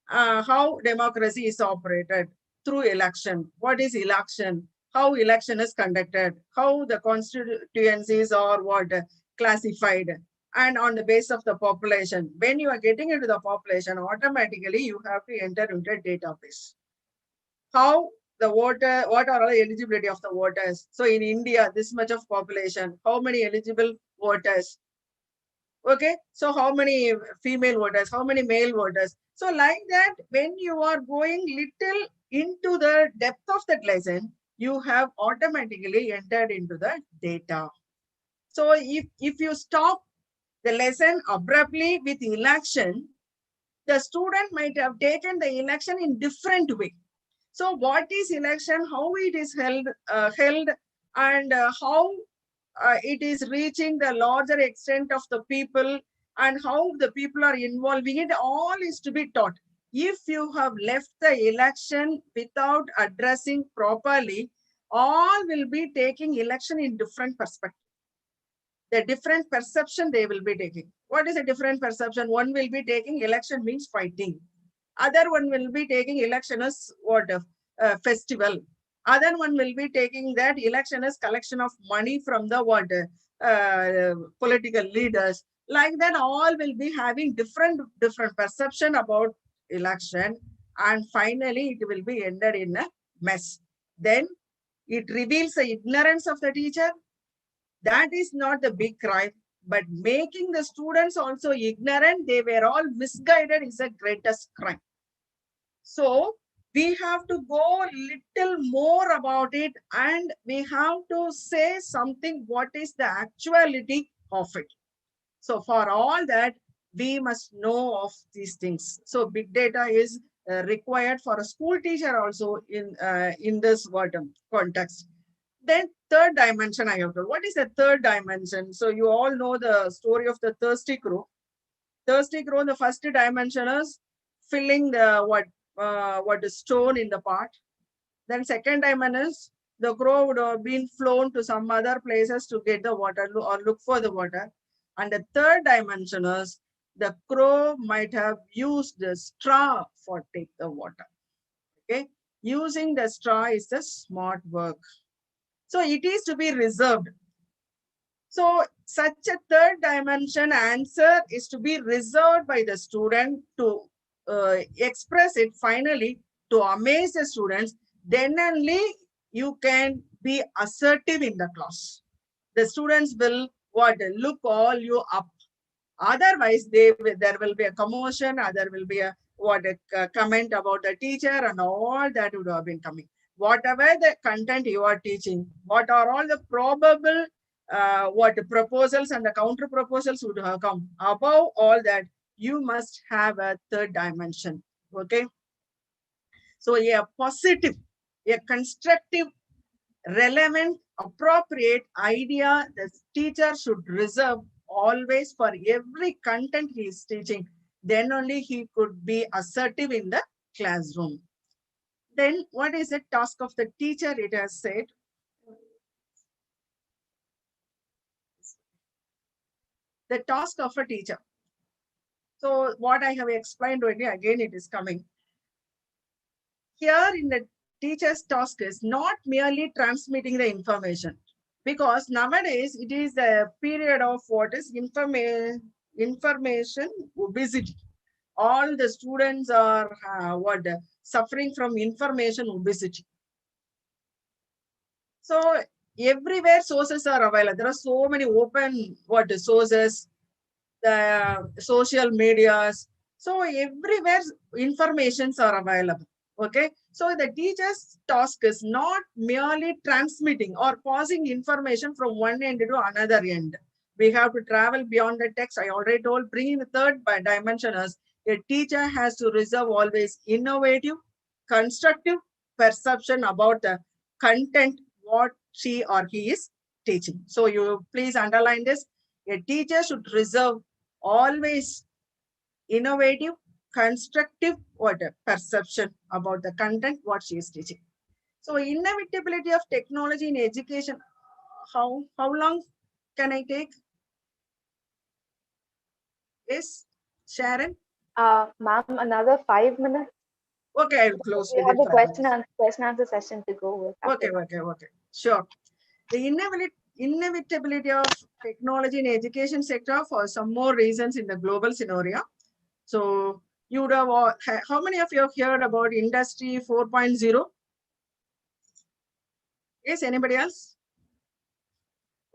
How democracy is operated through election. What is election? How election is conducted? How the constituencies are what classified? And on the base of the population. When you are getting into the population, automatically you have to enter into a database. How the voter, what are all the eligibility of the voters? So in India, this much of population, how many eligible voters? Okay, so how many female voters, how many male voters? So like that, when you are going little into the depth of that lesson, you have automatically entered into the data. So if you stop the lesson abruptly with election, the student might have taken the election in different way. So what is election, how it is held, and how it is reaching the larger extent of the people, and how the people are involving it, all is to be taught. If you have left the election without addressing properly, all will be taking election in different perspective. The different perception they will be taking. What is a different perception? One will be taking election means fighting. Other one will be taking election as what a festival. Other one will be taking that election as collection of money from the what political leaders. Like that, all will be having different perception about election, and finally it will be ended in a mess. Then it reveals the ignorance of the teacher. That is not the big crime, but making the students also ignorant, they were all misguided, is the greatest crime. So we have to go little more about it, and we have to say something what is the actuality of it. So for all that, we must know of these things. So big data is required for a school teacher also in this context. Then third dimension I have to. What is the third dimension? So you all know the story of the thirsty crow. Thirsty crow, the first dimension is filling the what is stone in the pot. Then second dimension is the crow would have been flown to some other places to get the water or look for the water. And the third dimension is the crow might have used the straw for take the water. Okay, using the straw is the smart work. So it is to be reserved. So such a third dimension answer is to be reserved by the student to express it finally to amaze the students. Then only you can be assertive in the class. The students will what look all you up. Otherwise, there will be a commotion, there will be a comment about the teacher, and all that would have been coming. Whatever the content you are teaching, what are all the probable what proposals and the counter proposals would have come. Above all that, you must have a third dimension. Okay. So a positive, a constructive, relevant, appropriate idea the teacher should reserve always for every content he is teaching. Then only he could be assertive in the classroom. Then what is the task of the teacher? It has said. The task of a teacher. So what I have explained already, again it is coming. Here in the teacher's task is not merely transmitting the information, because nowadays it is a period of what is information obesity. All the students are suffering from information obesity. So everywhere sources are available. There are so many open sources, the social medias. So everywhere informations are available. Okay. So the teacher's task is not merely transmitting or passing information from one end to another end. We have to travel beyond the text. I already told, bringing the third dimension as a teacher has to reserve always innovative, constructive perception about the content what she or he is teaching. So you please underline this. A teacher should reserve always innovative, constructive perception about the content what she is teaching. So inevitability of technology in education. How long can I take? Yes, Sharon? Ma'am, another 5 minutes. Okay, I will close We have within the 5 minutes. question answer session to go with after Okay, that. okay, okay. Sure. The inevitability of technology in education sector for some more reasons in the global scenario. So you would have, how many of you have heard about Industry 4.0? Yes, anybody else?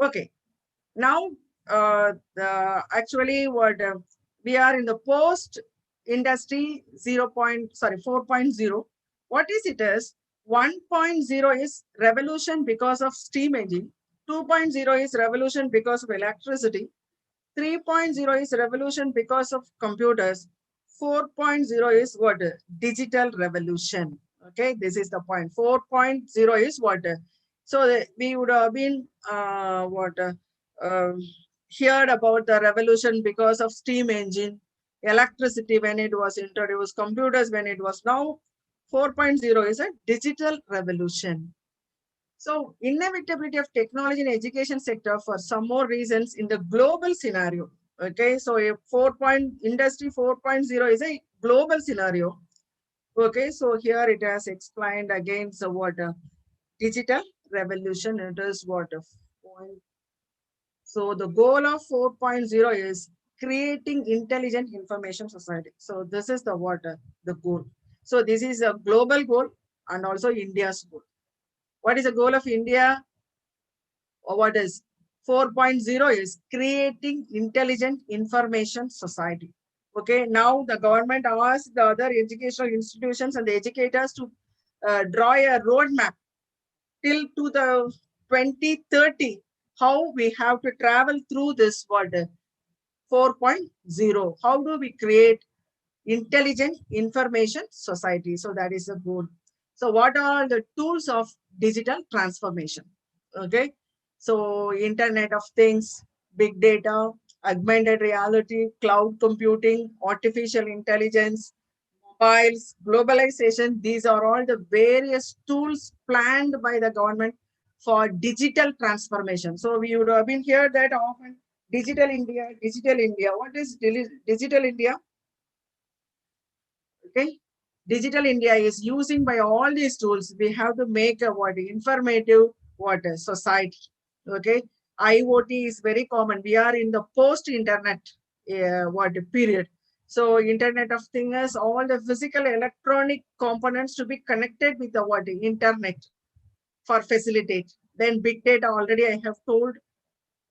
Okay. Now, actually what we are in the post industry 4.0. What is it is 1.0 is revolution because of steam engine, 2.0 is revolution because of electricity, 3.0 is revolution because of computers, 4.0 is what? Digital revolution. Okay, this is the point. 4.0 is what? So we would have been um, heard about the revolution because of steam engine, electricity when it was introduced, computers when it was. Now 4.0 is a digital revolution. So inevitability of technology in education sector for some more reasons in the global scenario. Okay, so a industry 4.0 is a global scenario. Okay, so here it has explained again. So what digital revolution, it is what point. So the goal of 4.0 is creating intelligent information society. So this is the what the goal. So this is a global goal and also India's goal. What is the goal of India? Or what is 4.0 is creating intelligent information society. Okay, now the government asked the other educational institutions and the educators to draw a roadmap till to the 2030, how we have to travel through this what 4.0. How do we create intelligent information society? So that is the goal. So what are the tools of digital transformation? Okay, so Internet of Things, big data, augmented reality, cloud computing, artificial intelligence, mobiles, globalization, these are all the various tools planned by the government for digital transformation. So we would have been here that often digital India, digital India. What is digital India? Okay, digital India is using by all these tools. We have to make a what informative what society. Okay, IoT is very common. We are in the post-internet what period. So Internet of Things, all the physical electronic components to be connected with the what internet for facilitate. Then big data already I have told.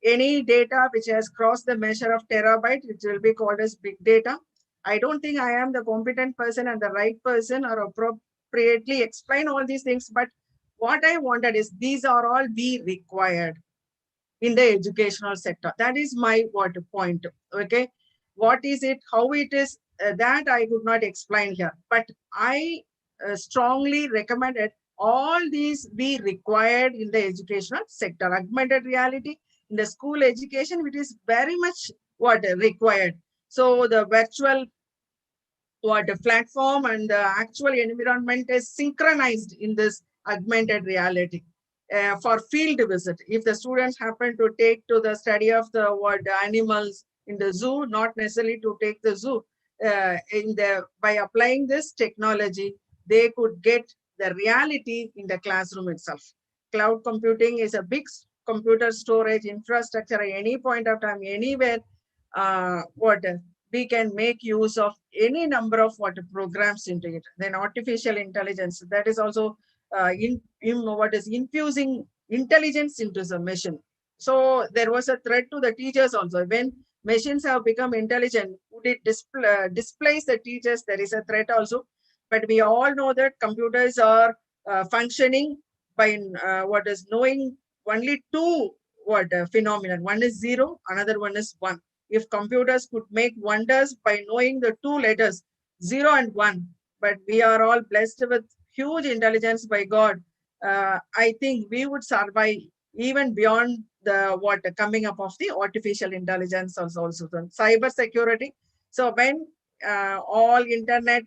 Any data which has crossed the measure of terabyte, which will be called as big data. I don't think I am the competent person and the right person or appropriately explain all these things, but what I wanted is these are all be required in the educational sector. That is my what point. Okay, what is it, how it is, that I could not explain here, but I strongly recommended all these be required in the educational sector. Augmented reality in the school education, it is very much what required. So the virtual what the platform and the actual environment is synchronized in this augmented reality. For field visit, if the students happen to take to the study of the what animals in the zoo, not necessarily to take the zoo, in the by applying this technology, they could get the reality in the classroom itself. Cloud computing is a big computer storage infrastructure at any point of time, anywhere. What we can make use of any number of what programs into it. Then artificial intelligence, that is also in what is infusing intelligence into the machine. So there was a threat to the teachers also. When machines have become intelligent, would it displace the teachers? There is a threat also. But we all know that computers are functioning by what is knowing only two what phenomenon. One is zero, another one is one. If computers could make wonders by knowing the two letters, 0 and 1, but we are all blessed with huge intelligence by God, I think we would survive even beyond the what coming up of the artificial intelligence also. Cyber security. So when all internet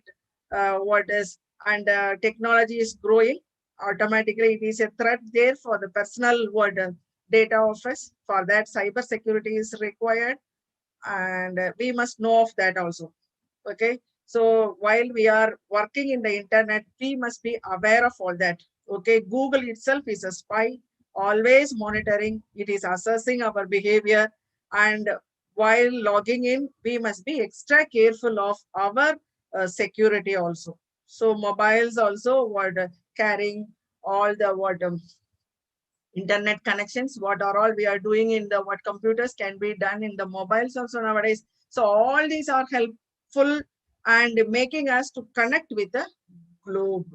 what is and technology is growing, automatically it is a threat there for the personal what data of us. For that, cyber security is required. and we must know of that also. Okay, so while we are working in the internet, we must be aware of all that. Okay, Google itself is a spy, always monitoring, it is assessing our behavior, and while logging in, we must be extra careful of our security also. So mobiles also what carrying all the what internet connections, what are all we are doing in the what computers can be done in the mobiles also nowadays. So all these are helpful and making us to connect with the globe.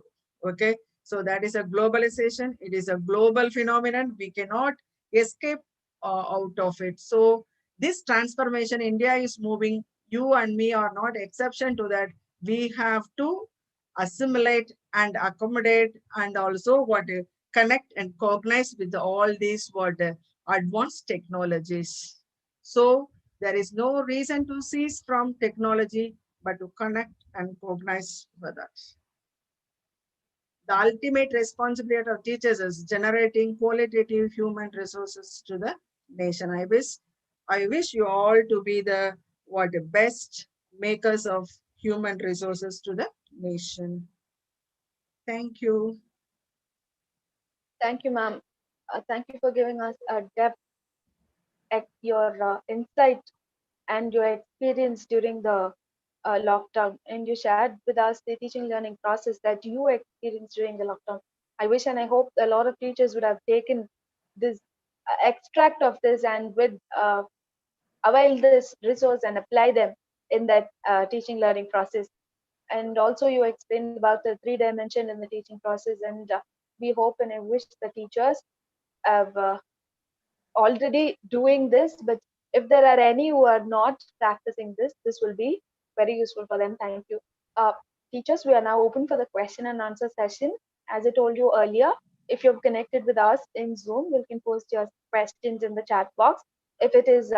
Okay, so that is a globalization, it is a global phenomenon, we cannot escape out of it. So this transformation India is moving, you and me are not exception to that. We have to assimilate and accommodate and also what connect and cognize with all these what advanced technologies. So there is no reason to cease from technology, but to connect and cognize with that. The ultimate responsibility of teachers is generating qualitative human resources to the nation. I wish you all to be the what the best makers of human resources to the nation. Thank you. Thank you, ma'am. Thank you for giving us a depth at your insight and your experience during the lockdown. And you shared with us the teaching learning process that you experienced during the lockdown. I wish and I hope a lot of teachers would have taken this extract of this and would avail this resource and apply them in that teaching learning process. And also you explained about the three dimension in the teaching process, and we hope and I wish the teachers have already doing this, but if there are any who are not practicing this, this will be very useful for them. Thank you. uh, Teachers, we are now open for the question and answer session. As I told you earlier, if you've connected with us in Zoom, you can post your questions in the chat box. If it is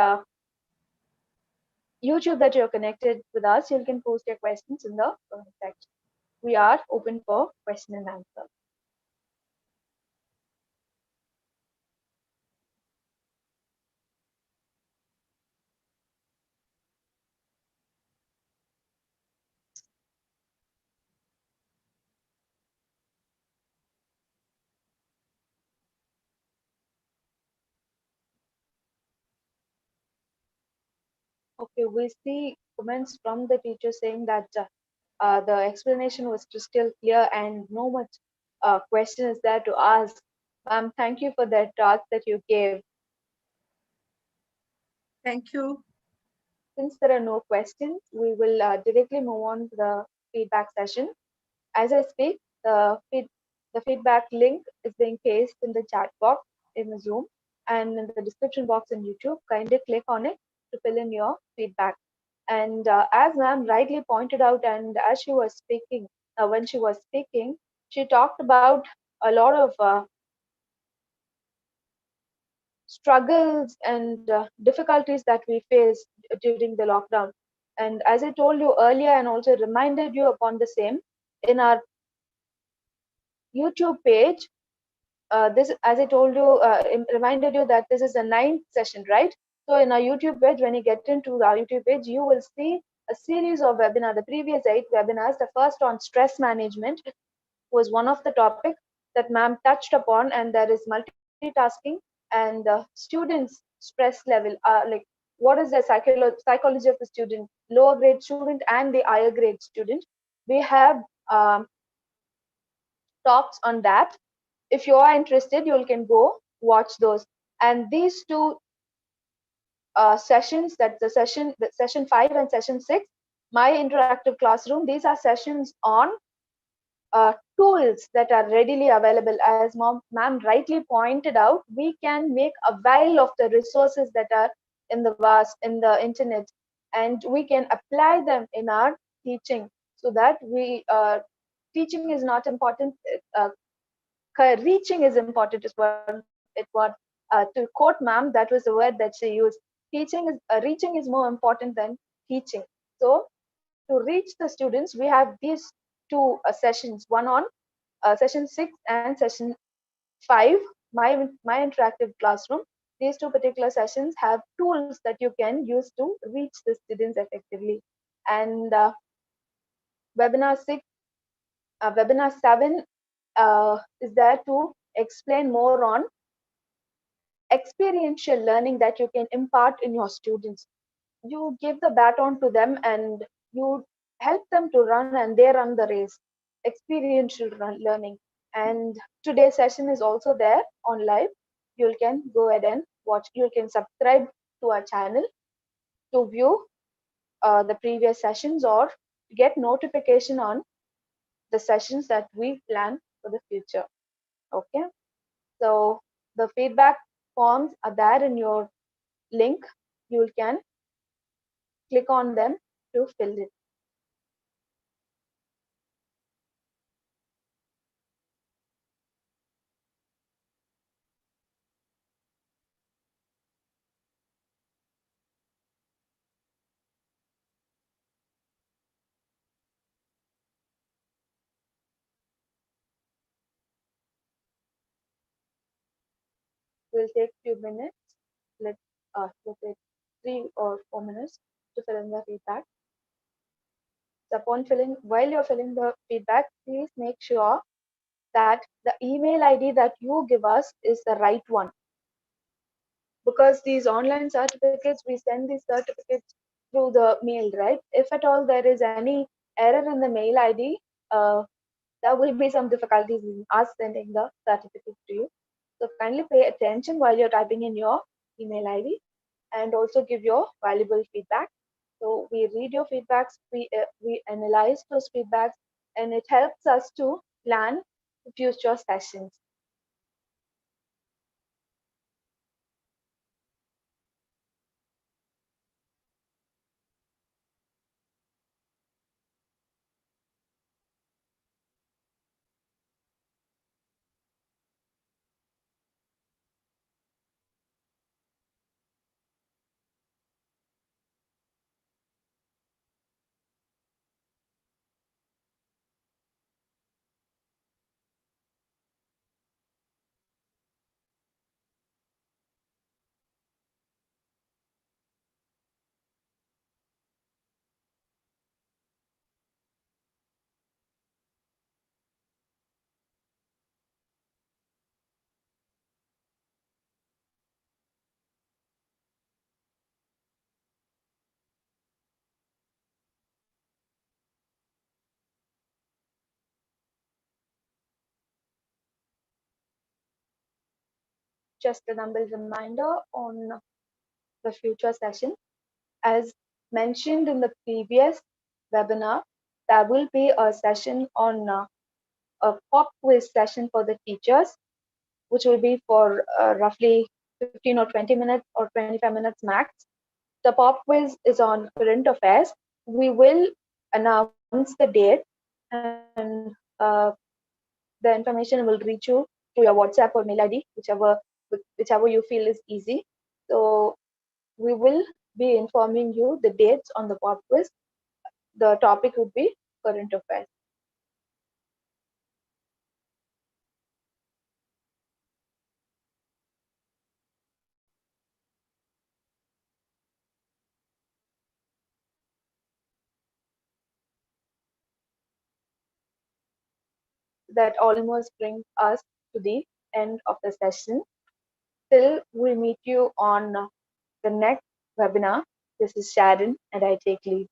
YouTube that you're connected with us, you can post your questions in the comment section. We are open for question and answer. Okay, we see comments from the teacher saying that the explanation was crystal clear and no much question is there to ask. Ma'am, thank you for that task that you gave. Thank you. Since there are no questions, we will directly move on to the feedback session. As I speak, the feedback link is being pasted in the chat box in the Zoom and in the description box in YouTube. Kindly click on it to fill in your feedback. And as ma'am rightly pointed out, and as she was speaking, when she was speaking, she talked about a lot of struggles and difficulties that we faced during the lockdown. And as I told you earlier, and also reminded you upon the same, in our YouTube page, this, as I told you, reminded you that this is a ninth session, right? So in our YouTube page, when you get into our YouTube page, you will see a series of webinars. The previous 8 webinars, the first on stress management was one of the topics that ma'am touched upon, and there is multitasking and students' stress level. Like what is the psychology of the student, lower grade student and the higher grade student. We have um, talks on that. If you are interested, you can go watch those. And these two sessions, that's the session 5 and session 6, my interactive classroom, these are sessions on tools that are readily available. As ma'am rightly pointed out, we can make avail of the resources that are in the vast in the internet, and we can apply them in our teaching, so that we teaching is not important. Reaching is important is what to quote ma'am, that was the word that she used. Reaching is more important than teaching. So to reach the students, we have these two sessions, one on session 6 and session 5, my interactive classroom. These two particular sessions have tools that you can use to reach the students effectively. And webinar 6, webinar 7 is there to explain more on experiential learning that you can impart in your students. You give the baton to them and you help them to run, and they run the race. Experiential learning. And today's session is also there on live. You can go ahead and watch. You can subscribe to our channel to view the previous sessions or get notification on the sessions that we plan for the future. Okay, so the feedback forms are there in your link. You can click on them to fill it. Will take few minutes. Let's say 3 or 4 minutes to fill in the feedback. So upon filling, while you're filling the feedback, please make sure that the email ID that you give us is the right one, because these online certificates, we send these certificates through the mail, right? If at all there is any error in the mail ID, there will be some difficulties in us sending the certificates to you. So kindly pay attention while you're typing in your email ID and also give your valuable feedback. So we read your feedbacks, we analyze those feedbacks, and it helps us to plan future sessions. Just a humble reminder on the future session. As mentioned in the previous webinar, there will be a session on a pop quiz session for the teachers, which will be for roughly 15 or 20 minutes or 25 minutes max. The pop quiz is on current affairs. We will announce the date, and the information will reach you through your WhatsApp or mail ID, whichever you feel is easy. So we will be informing you the dates on the pop quiz. The topic would be current affairs. That almost brings us to the end of the session. Till we meet you on the next webinar, this is Sharon and I take leave.